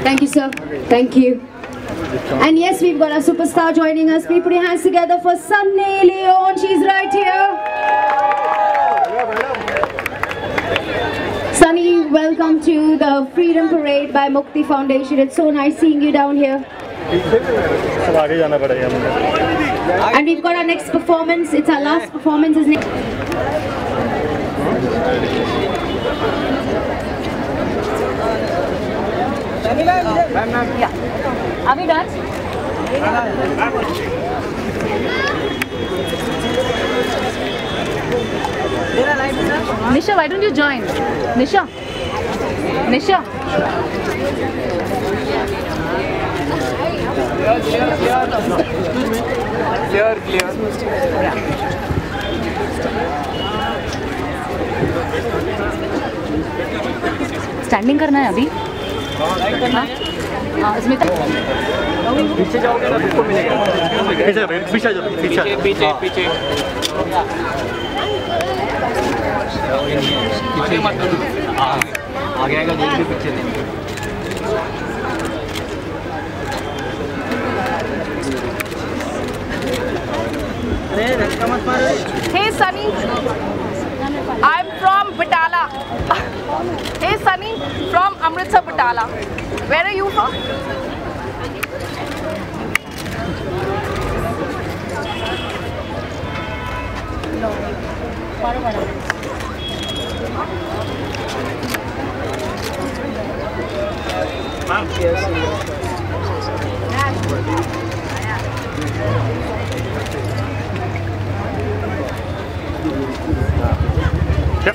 Thank you, sir. Thank you. And yes, we've got our superstar joining us. Please put your hands together for Sunny Leone. She's right here. Sunny, welcome to the Freedom Parade by Mukti Foundation. It's so nice seeing you down here. And we've got our next performance. It's our last performance. Yeah. Are we done? Nisha, why don't you join? Nisha? Nisha? Clear. Yeah. Standing करना है अभी? स्मिता पीछे जाओगे ना किसको मिलेगा? पीछे मत आगे आएगा जो भी पीछे नहीं। Hey Sunny, I'm from Batala. Hey Sunny, from Amritsar Batala. Where are you from? No.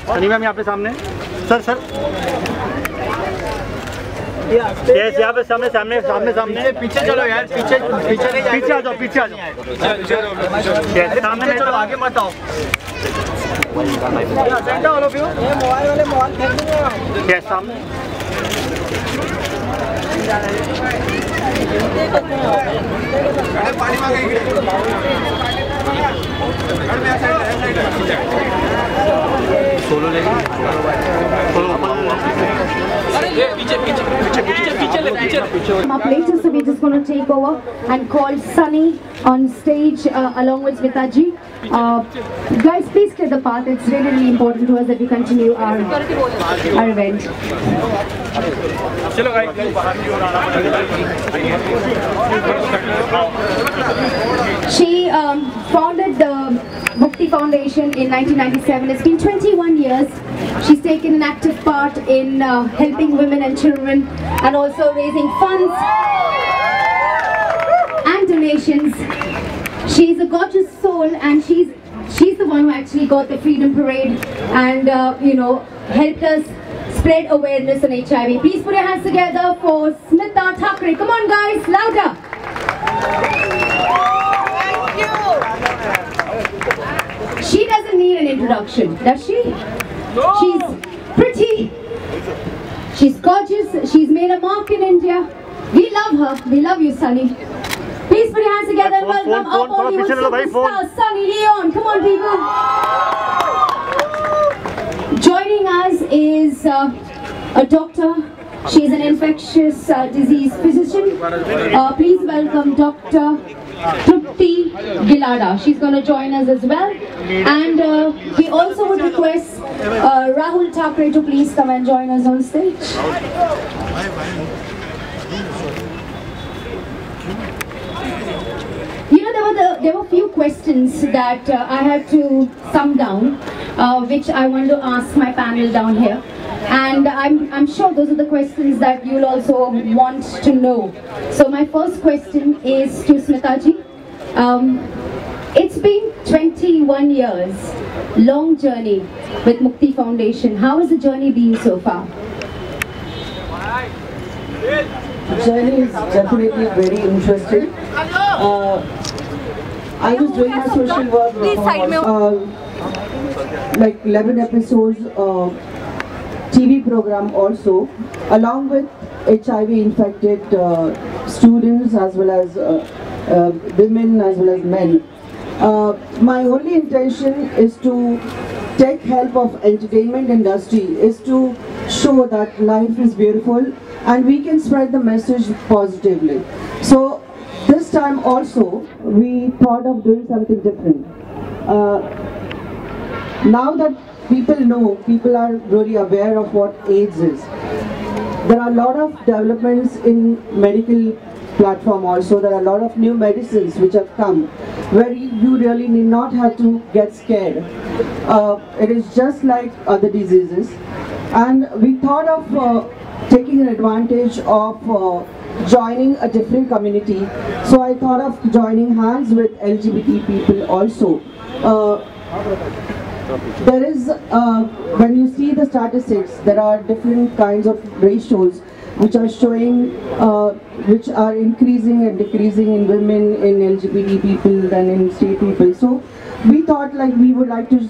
Sunny ma'am यहाँ पे सामने सर यस यहाँ पे सामने पीछे चलो यार पीछे आ जाओ सामने में चलो आगे मत आओ यस सामने सोलो लेंगे Up later, so we're just going to take over and call Sunny on stage along with Smitaji. Guys, please clear the path. It's really, really important to us that we continue our event. She founded the Mukti Foundation in 1997. It's been 21 years. She's taken an active part in helping women and children and also raising funds and donations. She's a gorgeous soul and she's the one who actually got the Freedom Parade and helped us spread awareness on HIV. Please put your hands together for Smita Thakre. Come on guys, louder. Thank you. She doesn't need an introduction, does she? No. She's pretty, she's gorgeous, she's made a mark in India. We love her. We love you, Sunny. Please put your hands together and welcome our Bollywood superstar, Sunny Leone. Come on, people. Joining us is a doctor. She's an infectious disease physician. Please welcome Dr. Trupti Gilada. She's going to join us as well. And we also would request Rahul Thakre to please come and join us on stage. There were a few questions that I had to sum down, which I want to ask my panel down here. And I'm sure those are the questions that you'll also want to know. So my first question is to Smitaji. It's been 21 years, long journey with Mukti Foundation. How has the journey been so far? The journey is definitely very interesting. I was doing my social work like 11 episodes TV program also, along with HIV infected students as well as women as well as men. My only intention is to take help of entertainment industry, is to show that life is beautiful and we can spread the message positively. So this time also we thought of doing something different. Now that people know, people are really aware of what AIDS is. There are a lot of developments in medical platform also. There are a lot of new medicines which have come where you really need not have to get scared. It is just like other diseases, and we thought of taking an advantage of joining a different community. So I thought of joining hands with LGBT people also. There is, when you see the statistics, there are different kinds of ratios which are showing, which are increasing and decreasing in women, in LGBT people and in straight people. So we thought like we would like to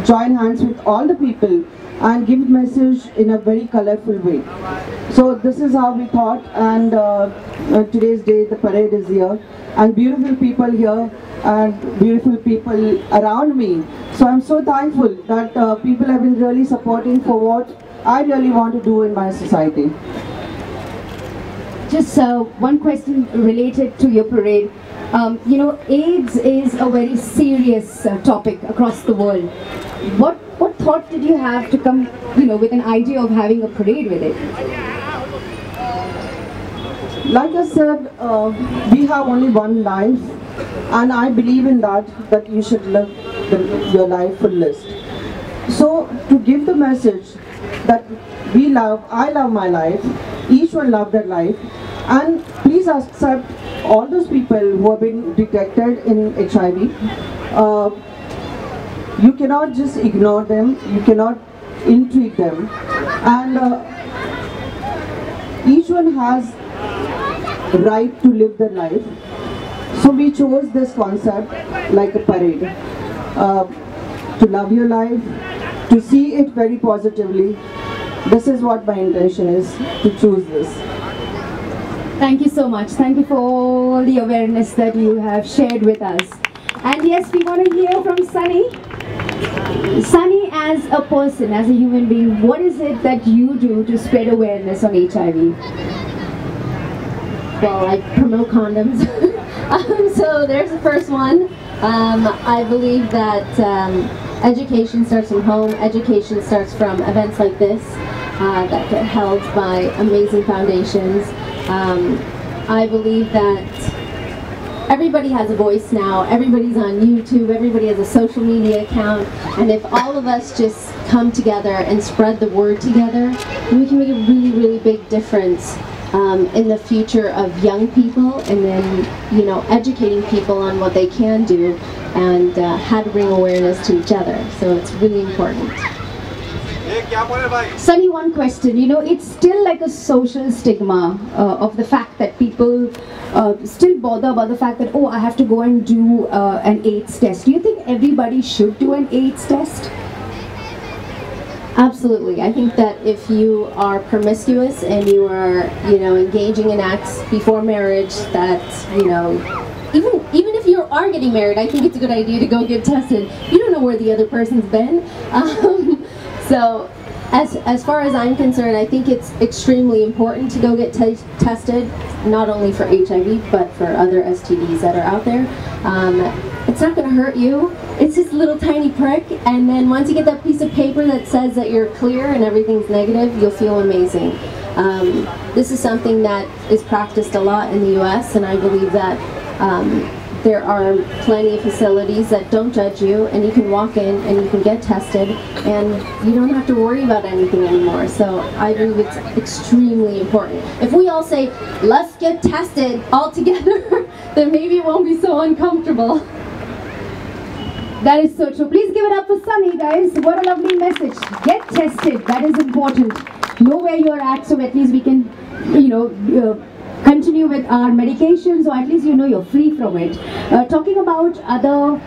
join hands with all the people and give message in a very colorful way. So this is how we thought, and today's day the parade is here and beautiful people here and beautiful people around me. So I'm so thankful that people have been really supporting for what I really want to do in my society. Just one question related to your parade. You know, AIDS is a very serious topic across the world. What thought did you have to come, you know, with an idea of having a parade with it? Like I said, we have only one life, and I believe in that you should live your life fullest. So to give the message that I love my life, each one love their life, and please accept all those people who have been detected in HIV. You cannot just ignore them, you cannot entreat them, and each one has right to live their life. So we chose this concept like a parade, to love your life, to see it very positively. This is what my intention is, to choose this. Thank you so much. Thank you for all the awareness that you have shared with us. And yes, we want to hear from Sunny. Sunny, as a person, as a human being, what is it that you do to spread awareness on HIV? Well, I promote condoms. So there's the first one. I believe that education starts from home. Education starts from events like this that get held by amazing foundations. I believe that everybody has a voice now. Everybody's on YouTube. Everybody has a social media account. And if all of us just come together and spread the word together, then we can make a really, really big difference in the future of young people, and then, you know, educating people on what they can do and how to bring awareness to each other. So it's really important. Sunny, one question. You know, it's still like a social stigma of the fact that people still bother about the fact that, oh, I have to go and do an AIDS test. Do you think everybody should do an AIDS test? Absolutely. I think that if you are promiscuous and you are, you know, engaging in acts before marriage, that, you know, even if you are getting married, I think it's a good idea to go get tested. You don't know where the other person's been. So as far as I'm concerned, I think it's extremely important to go get tested, not only for HIV, but for other STDs that are out there. It's not going to hurt you. It's just a little tiny prick, and then once you get that piece of paper that says that you're clear and everything's negative, you'll feel amazing. This is something that is practiced a lot in the US, and I believe that there are plenty of facilities that don't judge you, and you can walk in and you can get tested, and you don't have to worry about anything anymore. So I believe it's extremely important. If we all say, let's get tested all together, then maybe it won't be so uncomfortable. That is so true. Please give it up for Sunny, guys. What a lovely message. Get tested. That is important. Know where you're at, so at least we can, continue with our medications, or at least you're free from it. Talking about other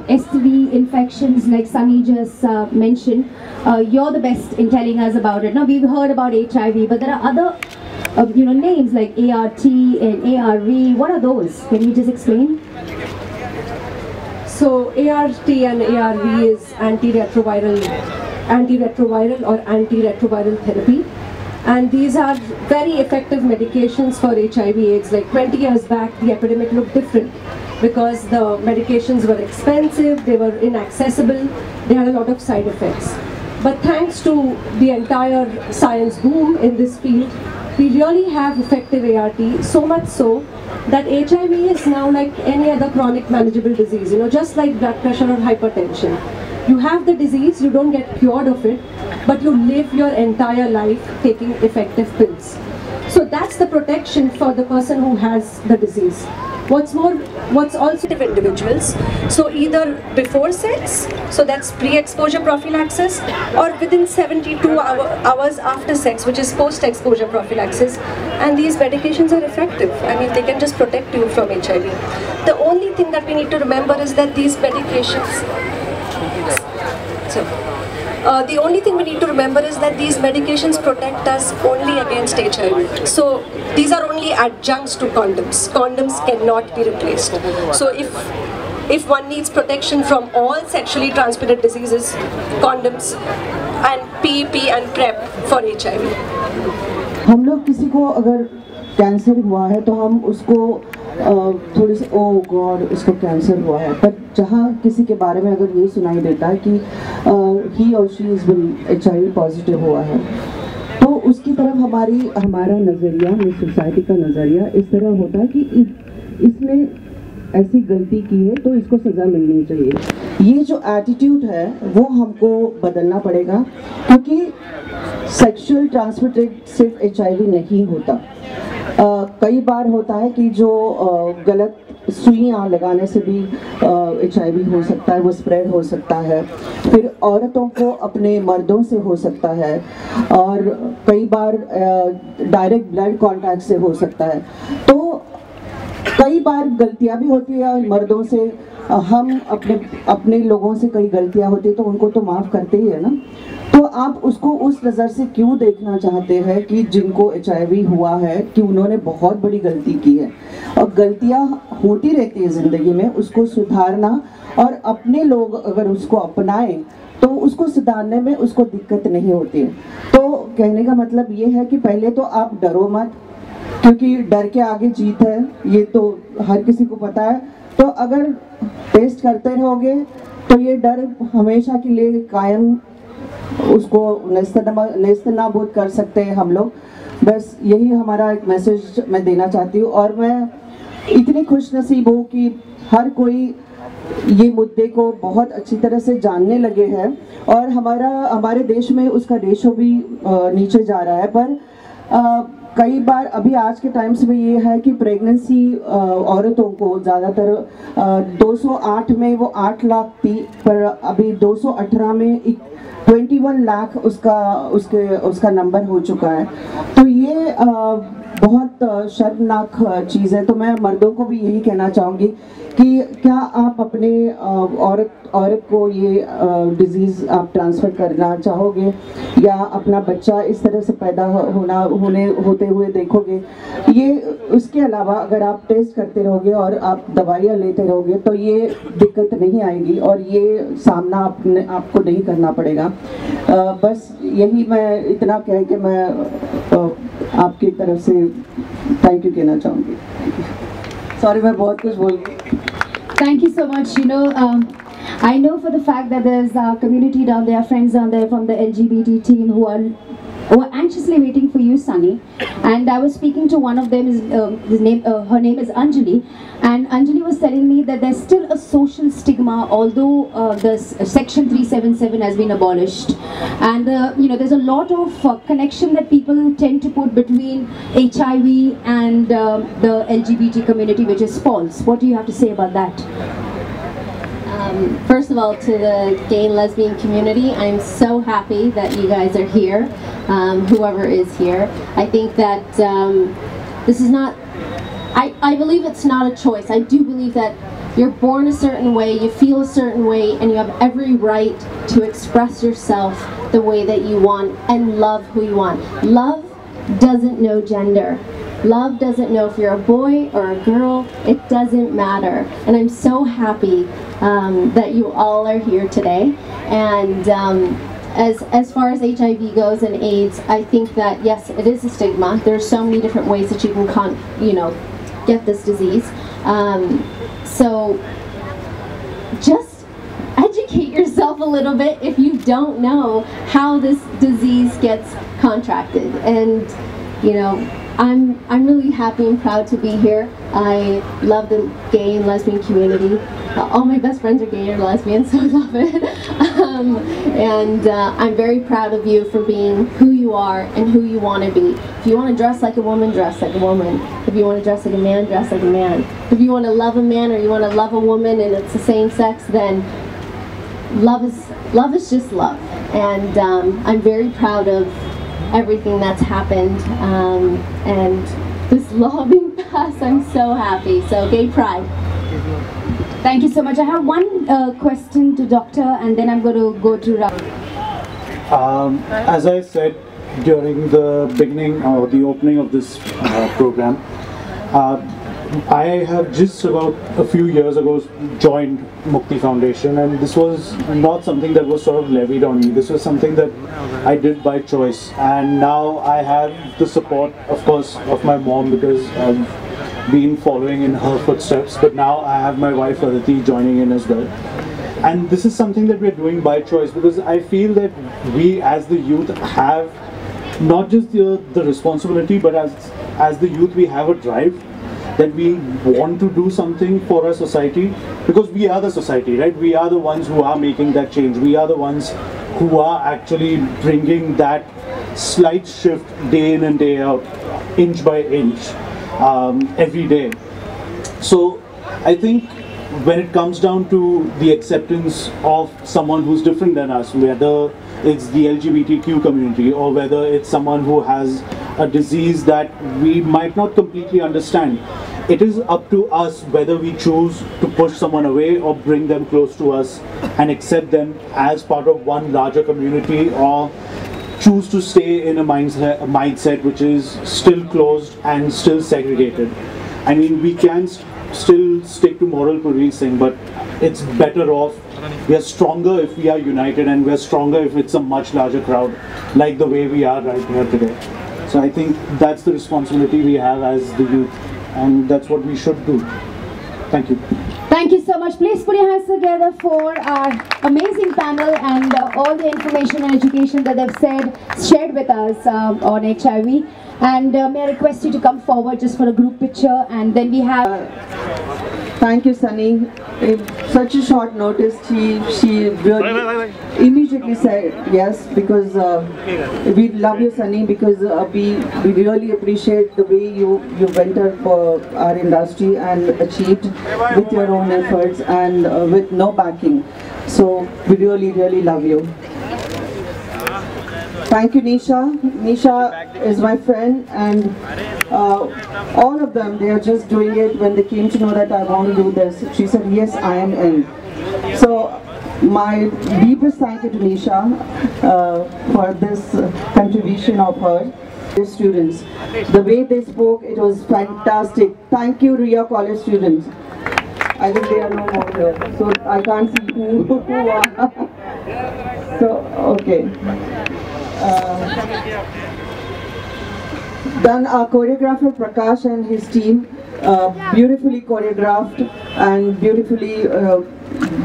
STD infections, like Sunny just mentioned, you're the best in telling us about it. Now we've heard about HIV, but there are other names like ART and ARV. What are those? Can you just explain? So ART and ARV is antiretroviral or antiretroviral therapy, and these are very effective medications for HIV/AIDS. Like 20 years back, the epidemic looked different because the medications were expensive, they were inaccessible, they had a lot of side effects. But thanks to the entire science boom in this field, we really have effective ART, so much so that HIV is now like any other chronic manageable disease, just like blood pressure or hypertension. You have the disease, you don't get cured of it, but you live your entire life taking effective pills. So that's the protection for the person who has the disease. What's also individuals, so either before sex, so that's pre-exposure prophylaxis, or within 72 hours after sex, which is post-exposure prophylaxis, and these medications are effective. I mean, they can just protect you from HIV. The only thing that we need to remember is that these medications, the only thing we need to remember is that these medications protect us only against HIV. So these are only adjuncts to condoms. Condoms cannot be replaced. So if one needs protection from all sexually transmitted diseases, condoms and PEP and PrEP for HIV. हम लोग किसी को अगर cancer हुआ है तो हम उसको थोड़ी सी ओ गॉड इसको कैंसर हुआ है, पर जहाँ किसी के बारे में अगर ये सुनाई देता है कि ही और she is been HIV positive हुआ है, तो उसकी तरफ हमारा नज़रिया, सोसाइटी का नज़रिया इस तरह होता है कि इसने ऐसी गलती की है तो इसको सज़ा मिलनी चाहिए। ये जो एटीट्यूड है वो हमको बदलना पड़ेगा, क्योंकि सेक्सुअल ट्रांसमिटेड सिर्फ HIV नहीं होता। कई बार होता है कि जो गलत सुइयां लगाने से भी HIV हो सकता है, वो स्प्रेड हो सकता है। फिर औरतों को अपने मर्दों से हो सकता है, और कई बार डायरेक्ट ब्लड कांटेक्ट से हो सकता है। तो कई बार गलतियां भी होती है मर्दों से, हम अपने लोगों से कई गलतियां होती है तो उनको तो माफ़ करते ही है ना। तो आप उसको उस नज़र से क्यों देखना चाहते हैं कि जिनको HIV हुआ है कि उन्होंने बहुत बड़ी गलती की है, और गलतियां होती रहती है ज़िंदगी में, उसको सुधारना और अपने लोग अगर उसको अपनाएं तो उसको सुधारने में उसको दिक्कत नहीं होती है। तो कहने का मतलब ये है कि पहले तो आप डरो मत, क्योंकि डर के आगे जीत है, ये तो हर किसी को पता है। तो अगर टेस्ट करते रहोगे तो ये डर हमेशा के लिए कायम, उसको नेस्तनाबूद कर सकते हैं हम लोग। बस यही हमारा एक मैसेज मैं देना चाहती हूँ, और मैं इतनी खुश नसीब हूँ कि हर कोई ये मुद्दे को बहुत अच्छी तरह से जानने लगे हैं, और हमारे देश में उसका रेशो भी नीचे जा रहा है। पर कई बार अभी आज के टाइम्स में ये है कि प्रेगनेंसी औरतों को ज़्यादातर 208 में वो 8 लाख थी, पर अभी 218 में 21 लाख उसका नंबर हो चुका है। तो ये बहुत शर्मनाक चीज़ है। तो मैं मर्दों को भी यही कहना चाहूँगी कि क्या आप अपने औरत को ये डिज़ीज़ आप ट्रांसफ़र करना चाहोगे, या अपना बच्चा इस तरह से पैदा होते हुए देखोगे? ये उसके अलावा अगर आप टेस्ट करते रहोगे और आप दवाइयाँ लेते रहोगे तो ये दिक्कत नहीं आएगी, और ये सामना आपको नहीं करना पड़ेगा। बस यही मैं इतना कह के मैं आपकी तरफ से थैंक यू कहना चाहूँगी। सॉरी, मैं बहुत कुछ बोल गई। Thank you so much. I know for the fact that there's a community down there, friends down there from the LGBT team who are anxiously waiting for you, Sunny. And I was speaking to one of them. Her name is Anjali, and Anjali was telling me that there's still a social stigma, although the Section 377 has been abolished, and there's a lot of connection that people tend to put between HIV and the LGBT community, which is false. What do you have to say about that? First of all, to the gay and lesbian community, I'm so happy that you guys are here, whoever is here. I think that this is not, I believe it's not a choice. I do believe that you're born a certain way, you feel a certain way, and you have every right to express yourself the way that you want and love who you want. Love doesn't know gender. Love doesn't know if you're a boy or a girl. It doesn't matter. And I'm so happy that you all are here today. And as far as HIV goes and AIDS, I think that yes, it is a stigma. There's so many different ways that you can, get this disease. So just educate yourself a little bit if you don't know how this disease gets contracted. And I'm really happy and proud to be here. I love the gay and lesbian community. All my best friends are gay and lesbian, so I love it. I'm very proud of you for being who you are and who you want to be. If you want to dress like a woman, dress like a woman. If you want to dress like a man, dress like a man. If you want to love a man or you want to love a woman and it's the same sex, then love is just love. And I'm very proud of everything that's happened, and this law being passed, I'm so happy. So gay pride. Thank you so much. I have one question to Doctor, and then I'm going to go to Ram. As I said during the beginning or the opening of this program, I have just about a few years ago joined Mukti Foundation, and this was not something that was sort of levied on me. This was something that I did by choice, and now I have the support, of course, of my mom, because I've been following in her footsteps, but now I have my wife Aditi joining in as well. And this is something that we're doing by choice, because I feel that we as the youth have not just the responsibility, but as the youth we have a drive that we want to do something for our society, because we are the society, right? We are the ones who are making that change. We are the ones who are actually bringing that slight shift day in and day out, inch by inch, every day. So I think when it comes down to the acceptance of someone who's different than us, whether it's the LGBTQ community or whether it's someone who has a disease that we might not completely understand, it is up to us whether we choose to push someone away or bring them close to us and accept them as part of one larger community, or choose to stay in a mindset which is still closed and still segregated. I mean, we can still stick to moral policing, but it's better off, we are stronger if we are united, and we are stronger if it's a much larger crowd, like the way we are right here today. So I think that's the responsibility we have as the youth, and that's what we should do. Thank you. Thank you so much. Please put your hands together for our amazing panel and all the information and education that they've shared with us on HIV. And may I request you to come forward just for a group picture, and then we have... Thank you, Sunny. In such a short notice, she really immediately said yes, because we love you, Sunny, because we really appreciate the way you went out for our industry and achieved with your own efforts and with no backing. So we really, really love you. Thank you, Nisha. Nisha is my friend, and all of them, they are just doing it when they came to know that I want to do this. She said, yes, I am in. So my deepest thank you to Nisha for this contribution of her. The students, the way they spoke, it was fantastic. Thank you, Ria College students. I think they are no more here, so I can't see who are. So, okay. Then our choreographer Prakash and his team beautifully choreographed and beautifully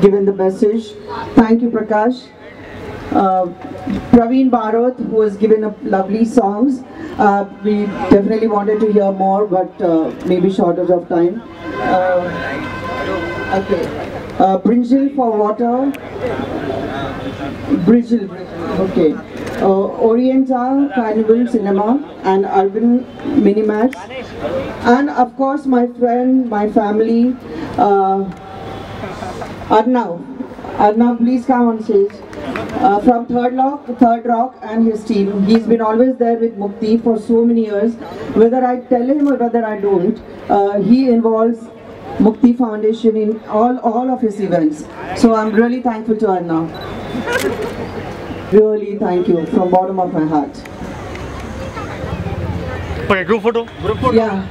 given the message. Thank you, Prakash. Praveen Barot, who has given up lovely songs. We definitely wanted to hear more, but maybe shortage of time. Okay. Brinjal for water. Brinjal, okay. Oriental Carnival Cinema and Urban Minimax, and of course my friend, my family, Arnav. Now please come on stage. From Third Rock and his team. He's been always there with Mukti for so many years. Whether I tell him or whether I don't, he involves Mukti Foundation in all of his events. So I'm really thankful to Anna. Really thank you from bottom of my heart. Okay, group photo. Yeah.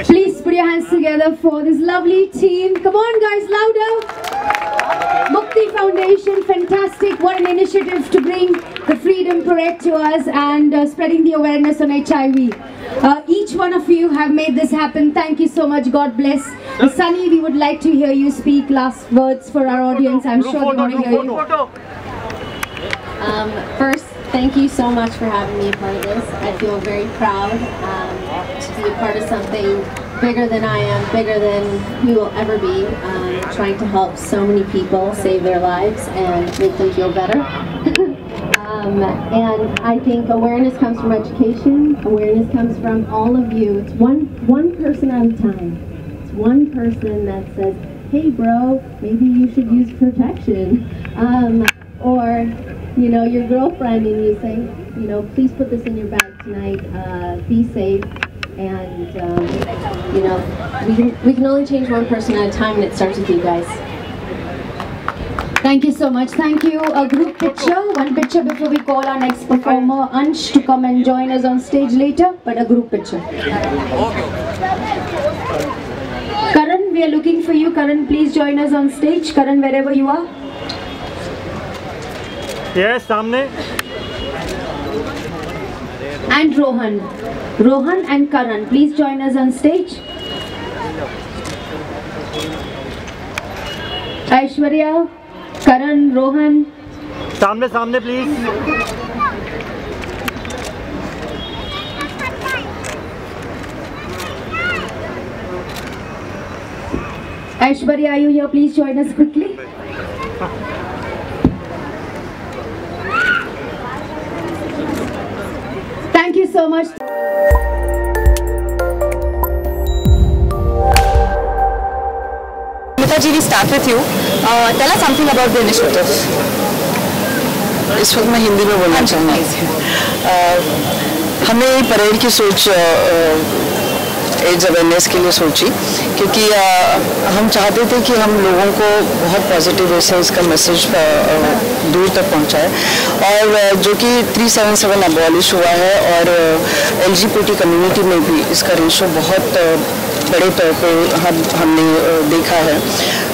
Please put your hands together for this lovely team. Come on guys, louder. Mukti Foundation, fantastic. What an initiative to bring the Freedom Parade to us and spreading the awareness on HIV. Each one of you have made this happen. Thank you so much. God bless. Sunny, we would like to hear you speak last words for our audience. I'm sure they want to hear you. First, thank you so much for having me a part of this. I feel very proud to be a part of something bigger than I am, bigger than we will ever be, trying to help so many people save their lives and make them feel better. And I think awareness comes from education, awareness comes from all of you. It's one person at a time. It's one person that says, hey bro, maybe you should use protection. Or, you know, your girlfriend and you say, you know, please put this in your bag tonight, be safe. And, you know, we can only change one person at a time, and it starts with you guys. Thank you so much. Thank you. A group picture. One picture before we call our next performer, Ansh, to come and join us on stage later, but a group picture. Karan, we are looking for you. Karan, please join us on stage. Karan, wherever you are. Yes, samne. And Rohan. Rohan and Karan, please join us on stage. Aishwarya, Karan, Rohan. Samne, please. Aishwarya, are you here? Please join us quickly. Thank you so much. Ji, we start with you. Tell us something about the initiative. इस वक्त मैं हिंदी में बोलना चाहूँगी। हमने parade की सोच ads awareness के लिए सोची, क्योंकि हम चाहते थे कि हम लोगों को बहुत पॉजिटिव वे से इसका मैसेज दूर तक पहुँचाए, और जो कि 377 अबॉलिश हुआ है, और LGBT कम्युनिटी में भी इसका रेशो बहुत बड़े तौर पे हमने देखा है।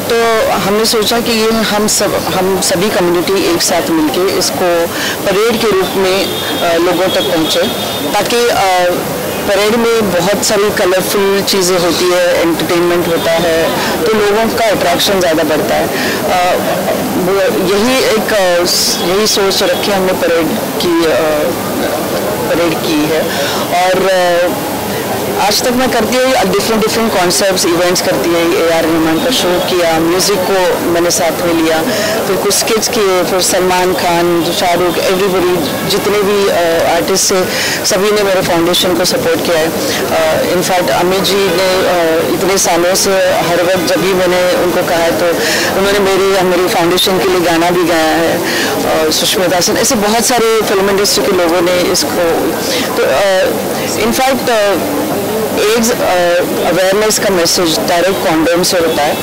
तो हमने सोचा कि ये हम सभी कम्युनिटी एक साथ मिलके इसको परेड के रूप में लोगों तक पहुँचे, ताकि परेड में बहुत सारी कलरफुल चीज़ें होती है, एंटरटेनमेंट होता है, तो लोगों का अट्रैक्शन ज़्यादा बढ़ता है। यही सोच रख के हमने परेड की है। और आज तक मैं करती है डिफरेंट कॉन्सेप्ट्स, इवेंट्स करती है। AR रहमान का शो किया, म्यूज़िक को मैंने साथ में लिया, फिर कुछ स्किट्स किए, फिर सलमान खान, शाहरुख, एवरीबडी, जितने भी आर्टिस्ट थे, सभी ने मेरे फाउंडेशन को सपोर्ट किया है। इनफैक्ट अमित जी ने इतने सालों से हर वक्त जब भी मैंने उनको कहा तो उन्होंने मेरी फाउंडेशन के लिए गाना भी गाया है। सुष्मिता सेन, ऐसे बहुत सारे फिल्म इंडस्ट्री के लोगों ने इसको, तो इनफैक्ट एड्स अवेयरनेस का मैसेज डायरेक्ट कॉन्डोम से होता है।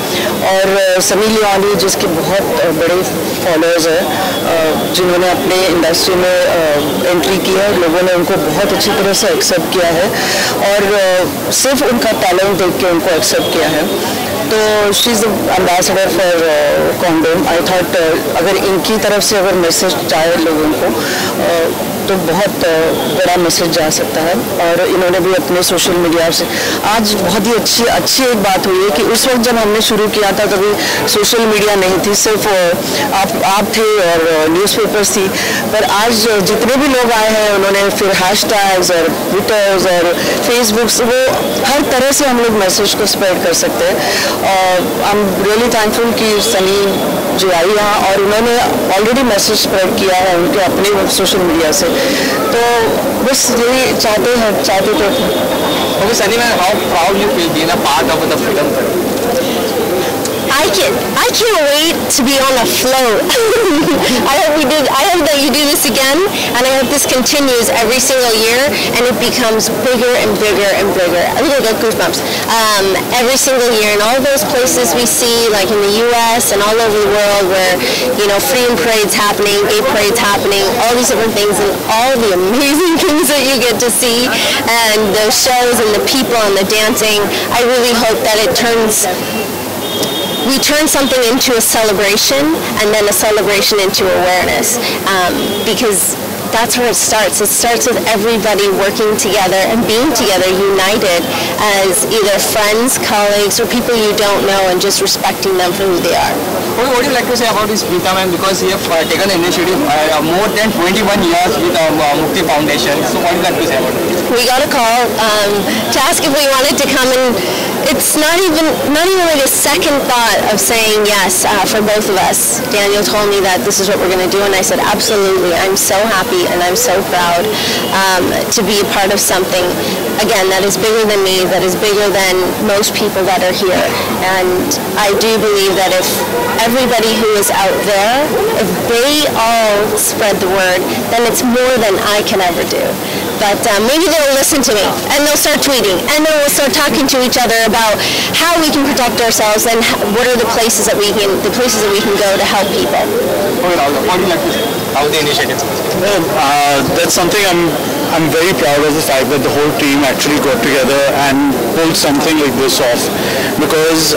और सनी लियोनी, जिसके बहुत बड़े फॉलोअर्स हैं, जिन्होंने अपने इंडस्ट्री में एंट्री की है, लोगों ने उनको बहुत अच्छी तरह से एक्सेप्ट किया है, और सिर्फ उनका टैलेंट देख के उनको एक्सेप्ट किया है। तो she is the ambassador for condom. I thought अगर इनकी तरफ से अगर मैसेज जाए लोगों को तो बहुत बड़ा मैसेज जा सकता है। और इन्होंने भी अपने सोशल मीडिया से आज बहुत ही अच्छी एक बात हुई है कि उस वक्त जब हमने शुरू किया था तभी सोशल मीडिया नहीं थी, सिर्फ आप थे और न्यूज़पेपर्स थी, पर आज जितने भी लोग आए हैं उन्होंने फिर हैशटैग्स और ट्विटर्स और फेसबुक्स, वो हर तरह से हम लोग मैसेज को स्प्रेड कर सकते हैं। आई एम रियली थैंकफुल कि सनी जी आई यहाँ और उन्होंने ऑलरेडी मैसेज स्प्रेड किया है उनके अपने सोशल मीडिया से। तो बस यही चाहते थे। Okay, Sunny, how proud you feel being a part of the Freedom Parade? I I can't wait to be on a float. I hope that you do this again, and I hope this continues every single year, and it becomes bigger and bigger and bigger. I think I got goosebumps. Every single year, and all those places we see, like in the U.S. and all over the world, where freedom parades happening, gay parades happening, all these different things, and all the amazing things that you get to see, and those shows and the people and the dancing. I really hope that we turn something into a celebration, and then a celebration into awareness, because that's where it starts. It starts with everybody working together and being together, united as either friends, colleagues, or people you don't know, and just respecting them for who they are. What would you like to say about this Preeta ma'am, because you have taken the initiative more than 21 years with Mukti Foundation. So what would you like to say about it? We got a call to ask if we wanted to come, and it's not even like a second thought of saying yes for both of us. Daniel told me that this is what we're going to do, and I said absolutely. I'm so happy and I'm so proud to be a part of something, again, that is bigger than me, that is bigger than most people that are here. And I do believe that if everybody who is out there, if they all spread the word, then it's more than I can ever do. But maybe they'll listen to me, and they'll start tweeting, and then we'll start talking to each other about how we can protect ourselves and what are the places that we can go to help people. What would you like to say about the initiative? Well, that's something I'm very proud of, the fact that the whole team actually got together and pulled something like this off, because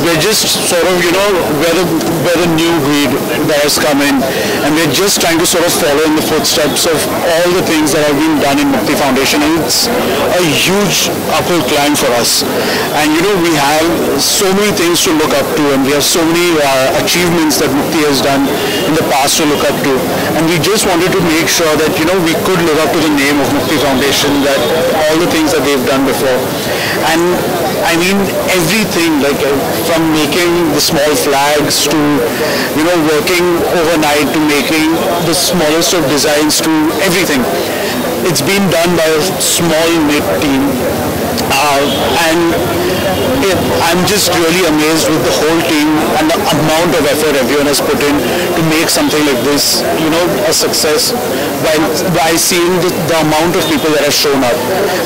we're just sort of, we're the new breed that has come in, and we're just trying to sort of follow in the footsteps of all the things that have been done in Mukti Foundation, and it's a huge uphill climb for us. And we have so many things to look up to, and we have so many achievements that Mukti has done in the past to look up to, and we just wanted to make sure that we could live up to the name of Mukti Foundation, that all the things that they've done before. And I mean everything, like from making the small flags to working overnight to making the smallest of designs to everything. It's been done by a small knit team, and I'm just really amazed with the whole team and the amount of effort everyone has put in to make something like this, a success. By seeing the amount of people that have shown up,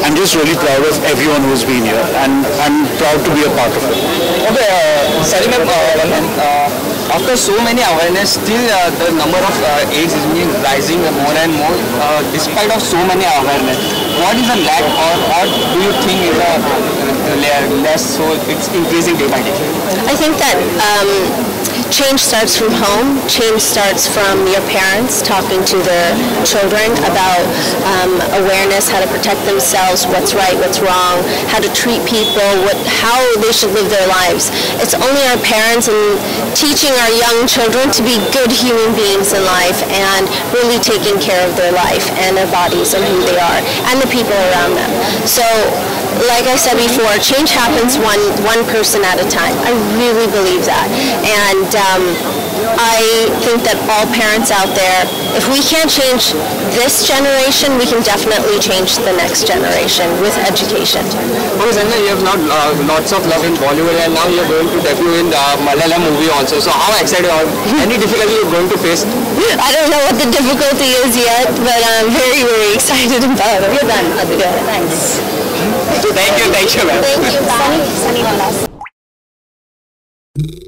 I'm just really proud of everyone who's been here, and I'm proud to be a part of it. Okay, Sally ma'am, after so many awareness, still the number of AIDS is being rising more and more, despite of so many awareness. What is the lack, or what do you think is less, so it's increasing day by day? I think that change starts from home. Change starts from your parents talking to their children about awareness, how to protect themselves, what's right, what's wrong, how to treat people, how they should live their lives. It's only our parents and teaching our young children to be good human beings in life and really taking care of their life and their bodies and who they are and the people around them. So, like I said before, change happens one person at a time. I really believe that. And I think that all parents out there, if we can't change this generation, we can definitely change the next generation with education. Okay, Sanjana, you have now lots of love in Bollywood, and now you're going to debut in the Malayalam movie also. So how excited are you? Any difficulty you're going to face? I don't know what the difficulty is yet, but I'm very, very excited about it. You're done. Thanks. Thank you, man. Thank you. Bye. Sunny.